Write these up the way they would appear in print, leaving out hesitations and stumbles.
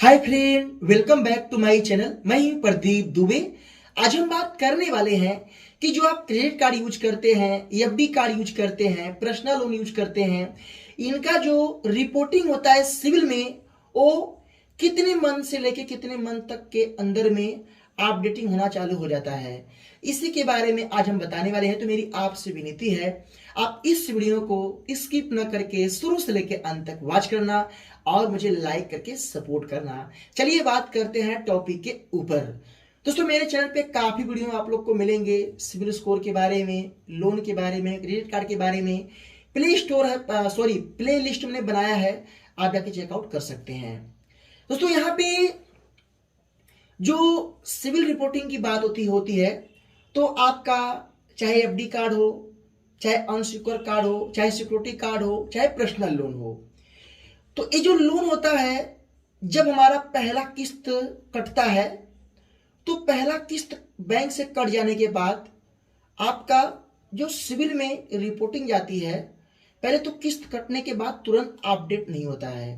Hi friend, welcome back to my channel. मैं हूं प्रदीप दुबे। आज हम बात करने वाले हैं कि जो आप क्रेडिट कार्ड यूज करते हैं, एफडी कार्ड यूज करते हैं, पर्सनल लोन यूज करते हैं, इनका जो रिपोर्टिंग होता है सिविल में, वो कितने मंथ से लेके कितने मंथ तक के अंदर में अपडेटिंग होना चालू हो जाता है। इसी के बारे में आज हम बताने वाले हैं। तो मेरी आपसे विनती है, आप इस वीडियो को स्किप न करके शुरू से लेके अंत तक वॉच करना और मुझे लाइक करके सपोर्ट करना। चलिए बात करते हैं टॉपिक के ऊपर। दोस्तों, मेरे चैनल पे काफी वीडियो आप लोग को मिलेंगे सिविल स्कोर के बारे में, लोन के बारे में, क्रेडिट कार्ड के बारे में। प्ले लिस्ट मैंने बनाया है, आप जाके चेकआउट कर सकते हैं। दोस्तों, यहाँ पे जो सिविल रिपोर्टिंग की बात होती है, तो आपका चाहे एफडी कार्ड हो, चाहे अनसिक्योर कार्ड हो, चाहे सिक्योरिटी कार्ड हो, चाहे पर्सनल लोन हो, तो ये जो लोन होता है, जब हमारा पहला किस्त कटता है, तो पहला किस्त बैंक से कट जाने के बाद आपका जो सिविल में रिपोर्टिंग जाती है, पहले तो किस्त कटने के बाद तुरंत अपडेट नहीं होता है।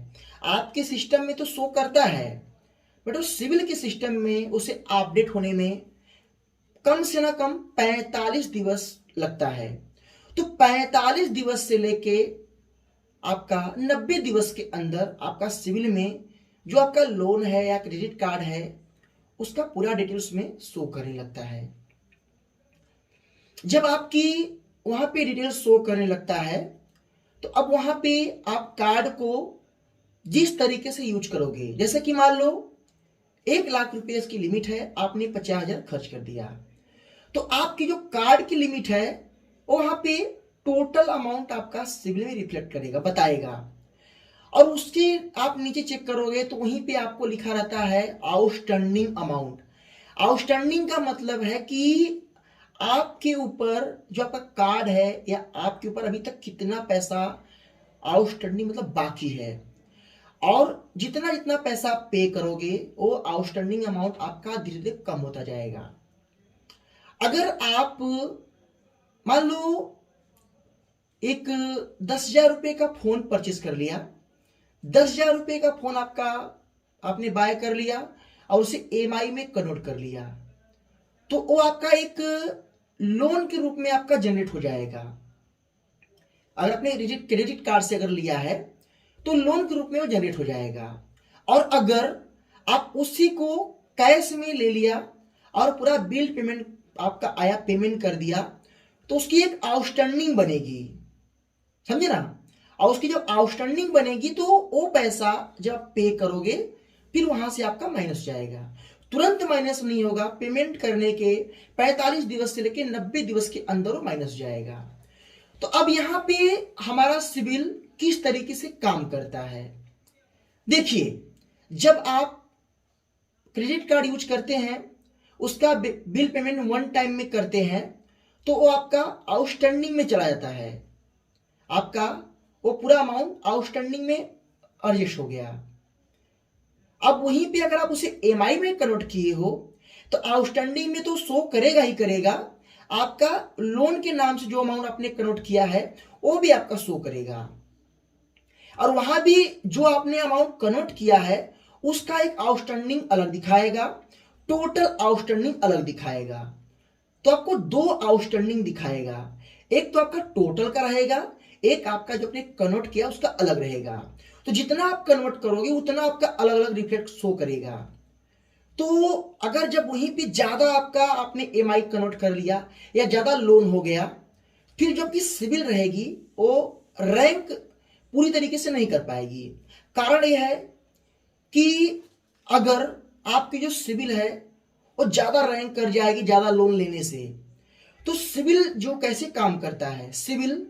आपके सिस्टम में तो शो करता है, बट उस सिविल के सिस्टम में उसे अपडेट होने में कम से ना कम 45 दिवस लगता है। तो 45 दिवस से लेके आपका 90 दिवस के अंदर आपका सिविल में जो आपका लोन है या क्रेडिट कार्ड है, उसका पूरा डिटेल्स में शो करने लगता है। जब आपकी वहां पे डिटेल्स शो करने लगता है, तो अब वहां पे आप कार्ड को जिस तरीके से यूज करोगे, जैसे कि मान लो 1,00,000 रुपए की लिमिट है, आपने 50,000 खर्च कर दिया, तो आपकी जो कार्ड की लिमिट है, वहां पे टोटल अमाउंट आपका सिविल में रिफ्लेक्ट करेगा, बताएगा। और उसके आप नीचे चेक करोगे तो वहीं पे आपको लिखा रहता है आउटस्टैंडिंग अमाउंट। आउटस्टैंडिंग का मतलब है कि आपके ऊपर जो आपका कार्ड है या आपके ऊपर अभी तक कितना पैसा आउटस्टैंडिंग मतलब बाकी है, और जितना जितना पैसा आप पे करोगे वो आउटस्टैंडिंग अमाउंट आपका धीरे धीरे कम होता जाएगा। अगर आप मान लो एक 10,000 रुपए का फोन परचेस कर लिया, 10,000 रुपए का फोन आपका आपने बाय कर लिया और उसे ईएमआई में कन्वर्ट कर लिया, तो वो आपका एक लोन के रूप में आपका जनरेट हो जाएगा। अगर आपने क्रेडिट कार्ड से अगर लिया है तो लोन के रूप में वो जनरेट हो जाएगा। और अगर आप उसी को कैश में ले लिया और पूरा बिल पेमेंट आपका आया, पेमेंट कर दिया, तो उसकी एक आउटस्टैंडिंग बनेगी, समझे ना। और उसकी जब आउटस्टैंडिंग बनेगी तो वो पैसा जब पे करोगे फिर वहां से आपका माइनस जाएगा। तुरंत माइनस नहीं होगा, पेमेंट करने के 45 दिवस से लेकर 90 दिवस के अंदर वो माइनस जाएगा। तो अब यहां पे हमारा सिविल किस तरीके से काम करता है, देखिए। जब आप क्रेडिट कार्ड यूज करते हैं, उसका बिल पेमेंट वन टाइम में करते हैं, तो वो आपका आउटस्टैंडिंग में चला जाता है, आपका वो पूरा अमाउंट आउटस्टैंडिंग में एडजस्ट हो गया। अब वहीं पे अगर आप उसे ईएमआई में कन्वर्ट किए हो, तो आउटस्टैंडिंग में तो शो करेगा ही करेगा, आपका लोन के नाम से जो अमाउंट आपने कन्वर्ट किया है वो भी आपका शो करेगा। और वहां भी जो आपने अमाउंट कन्वर्ट किया है उसका एक आउटस्टैंडिंग अलग दिखाएगा, टोटल आउटस्टैंडिंग अलग दिखाएगा। तो आपको दो आउटस्टैंडिंग दिखाएगा, एक तो आपका टोटल का रहेगा, एक आपका जो आपने कन्वर्ट किया उसका अलग रहेगा। तो जितना आप कन्वर्ट करोगे उतना आपका अलग अलग रिफ्लेक्ट शो करेगा। तो अगर जब वहीं पे ज्यादा आपका आपने ईएमआई कन्वर्ट कर लिया या ज्यादा लोन हो गया, फिर जो आपकी सिविल रहेगी वो रैंक पूरी तरीके से नहीं कर पाएगी। कारण यह है कि अगर आपकी जो सिविल है वो ज्यादा रैंक कर जाएगी ज्यादा लोन लेने से, तो सिविल जो कैसे काम करता है, सिविल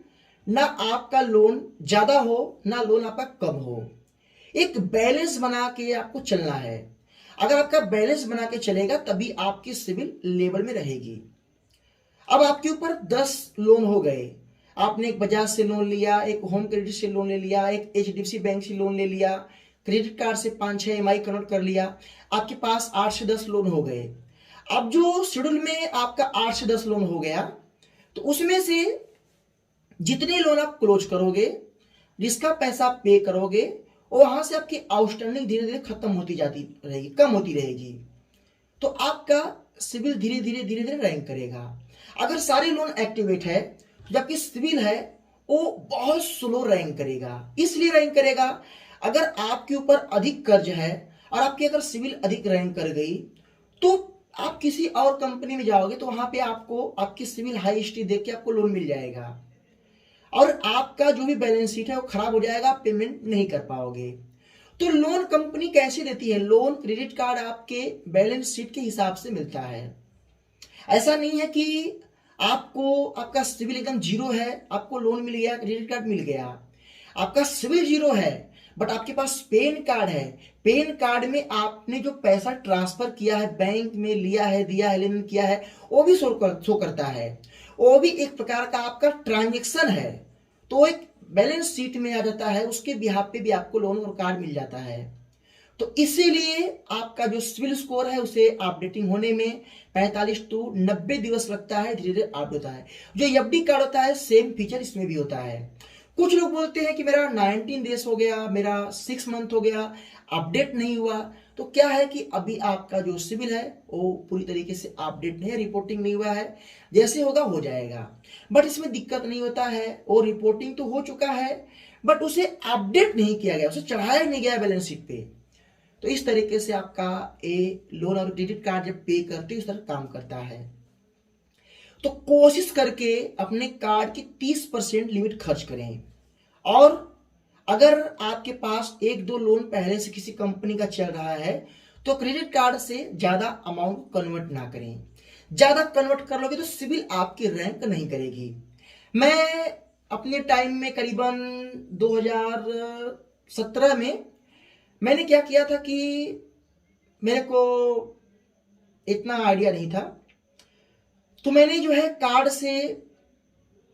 ना आपका लोन ज्यादा हो ना लोन आपका कम हो, एक बैलेंस बना के आपको चलना है। अगर आपका बैलेंस बना के चलेगा तभी आपकी सिविल लेवल में रहेगी। अब आपके ऊपर 10 लोन हो गए, आपने एक बजाज से लोन लिया, एक होम क्रेडिट से लोन ले लिया, एक एचडीएफसी बैंक से लोन ले लिया, क्रेडिट कार्ड से 5-6 ईएमआई कन्वर्ट कर लिया, आपके पास 8 से 10 लोन हो गए। अब जो शेड्यूल में आपका 8 से 10 लोन हो गया, तो उसमें से जितने लोन आप क्लोज करोगे, जिसका पैसा पे करोगे, और वहां से आपकी आउटस्टैंडिंग धीरे धीरे खत्म होती जाती रहेगी, कम होती रहेगी, तो आपका सिविल धीरे धीरे धीरे धीरे रैंक करेगा। अगर सारे लोन एक्टिवेट है तो आपकी सिविल है वो बहुत स्लो रैंक करेगा। इसलिए रैंक करेगा, अगर आपके ऊपर अधिक कर्ज है और आपकी अगर सिविल अधिक रैंक कर गई तो आप किसी और कंपनी में जाओगे तो वहां पे आपको आपकी सिविल हाई हिस्ट्री देख के आपको लोन मिल जाएगा और आपका जो भी बैलेंस शीट है वो खराब हो जाएगा, आप पेमेंट नहीं कर पाओगे। तो लोन कंपनी कैसे देती है? लोन क्रेडिट कार्ड आपके बैलेंस शीट के हिसाब से मिलता है। ऐसा नहीं है कि आपको आपका सिविल एकदम जीरो है, आपको लोन मिल गया, क्रेडिट कार्ड मिल गया। आपका सिविल जीरो है बट आपके पास पेन कार्ड है, पेन कार्ड में आपने जो पैसा ट्रांसफर किया है, बैंक में लिया है, दिया है, लेन किया है, वो भी शो करता है, वो भी एक प्रकार का आपका ट्रांजेक्शन है, तो एक बैलेंस शीट में आ जाता है, उसके बिहाफ पे भी आपको लोन और कार्ड मिल जाता है। तो इसीलिए आपका जो सिविल स्कोर है उसे अपडेटिंग होने में 45 to 90 दिवस लगता है, धीरे धीरे अपडेट होता है। जो एफडी कार्ड होता है सेम फीचर इसमें भी होता है। कुछ लोग बोलते हैं कि मेरा 19 डेज हो गया, मेरा 6 मंथ हो गया, अपडेट नहीं हुआ। तो क्या है कि अभी आपका जो सिविल है वो पूरी तरीके से अपडेट नहीं है, रिपोर्टिंग नहीं हुआ है, जैसे होगा हो जाएगा। बट इसमें दिक्कत नहीं होता है, और रिपोर्टिंग तो हो चुका है बट उसे अपडेट नहीं किया गया, उसे चढ़ाया नहीं गया बैलेंस शीट पे। तो इस तरीके से आपका लोन और क्रेडिट कार्ड जब पे करते हो इस तरह काम करता है। तो कोशिश करके अपने कार्ड की 30% लिमिट खर्च करें, और अगर आपके पास 1-2 लोन पहले से किसी कंपनी का चल रहा है तो क्रेडिट कार्ड से ज्यादा अमाउंट कन्वर्ट ना करें। ज्यादा कन्वर्ट कर लोगे तो सिविल आपकी रैंक नहीं करेगी। मैं अपने टाइम में करीबन 2017 में मैंने क्या किया था कि मेरे को इतना आइडिया नहीं था, तो मैंने जो है कार्ड से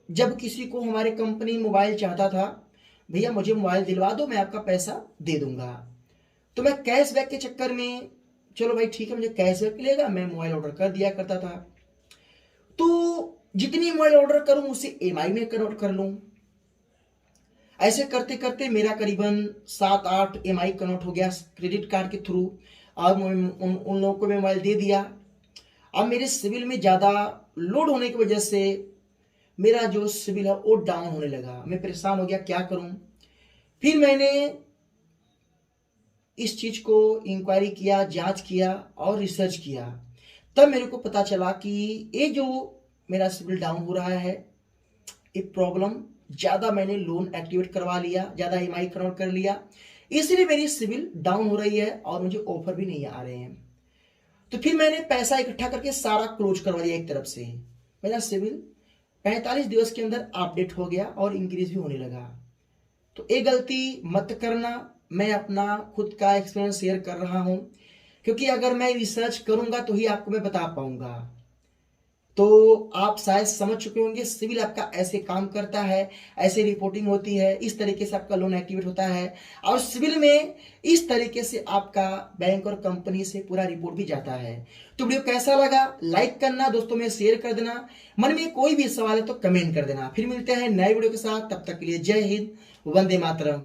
जब किसी को हमारे कंपनी मोबाइल चाहता था, भैया मुझे मोबाइल दिलवा दो, मैं आपका पैसा दे दूंगा, तो मैं कैशबैक के चक्कर में चलो भाई ठीक है मुझे कैशबैक मिलेगा, मैं मोबाइल ऑर्डर कर दिया करता था। तो जितनी मोबाइल ऑर्डर करूं उसे ईएमआई में कन्वर्ट कर लूं। ऐसे करते करते मेरा करीबन 7-8 ईएमआई कन्वर्ट हो गया क्रेडिट कार्ड के थ्रू, और उन लोगों को मैं मोबाइल दे दिया। अब मेरे सिविल में ज़्यादा लोड होने की वजह से मेरा जो सिविल है वो डाउन होने लगा। मैं परेशान हो गया, क्या करूं। फिर मैंने इस चीज़ को इंक्वायरी किया, जांच किया और रिसर्च किया। तब मेरे को पता चला कि ये जो मेरा सिविल डाउन हो रहा है ये प्रॉब्लम ज़्यादा मैंने लोन एक्टिवेट करवा लिया, ज़्यादा ईएमआई कन्वर्ट कर लिया, इसलिए मेरी सिविल डाउन हो रही है और मुझे ऑफर भी नहीं आ रहे हैं। तो फिर मैंने पैसा इकट्ठा करके सारा क्लोज करवा दिया एक तरफ से। मेरा सिविल 45 दिवस के अंदर अपडेट हो गया और इंक्रीज भी होने लगा। तो ये गलती मत करना। मैं अपना खुद का एक्सपीरियंस शेयर कर रहा हूं, क्योंकि अगर मैं रिसर्च करूंगा तो ही आपको मैं बता पाऊंगा। तो आप शायद समझ चुके होंगे सिविल आपका ऐसे काम करता है, ऐसे रिपोर्टिंग होती है, इस तरीके से आपका लोन एक्टिवेट होता है, और सिविल में इस तरीके से आपका बैंक और कंपनी से पूरा रिपोर्ट भी जाता है। तो वीडियो कैसा लगा लाइक करना, दोस्तों में शेयर कर देना, मन में कोई भी सवाल है तो कमेंट कर देना। फिर मिलते हैं नए वीडियो के साथ, तब तक के लिए जय हिंद, वंदे मातरम।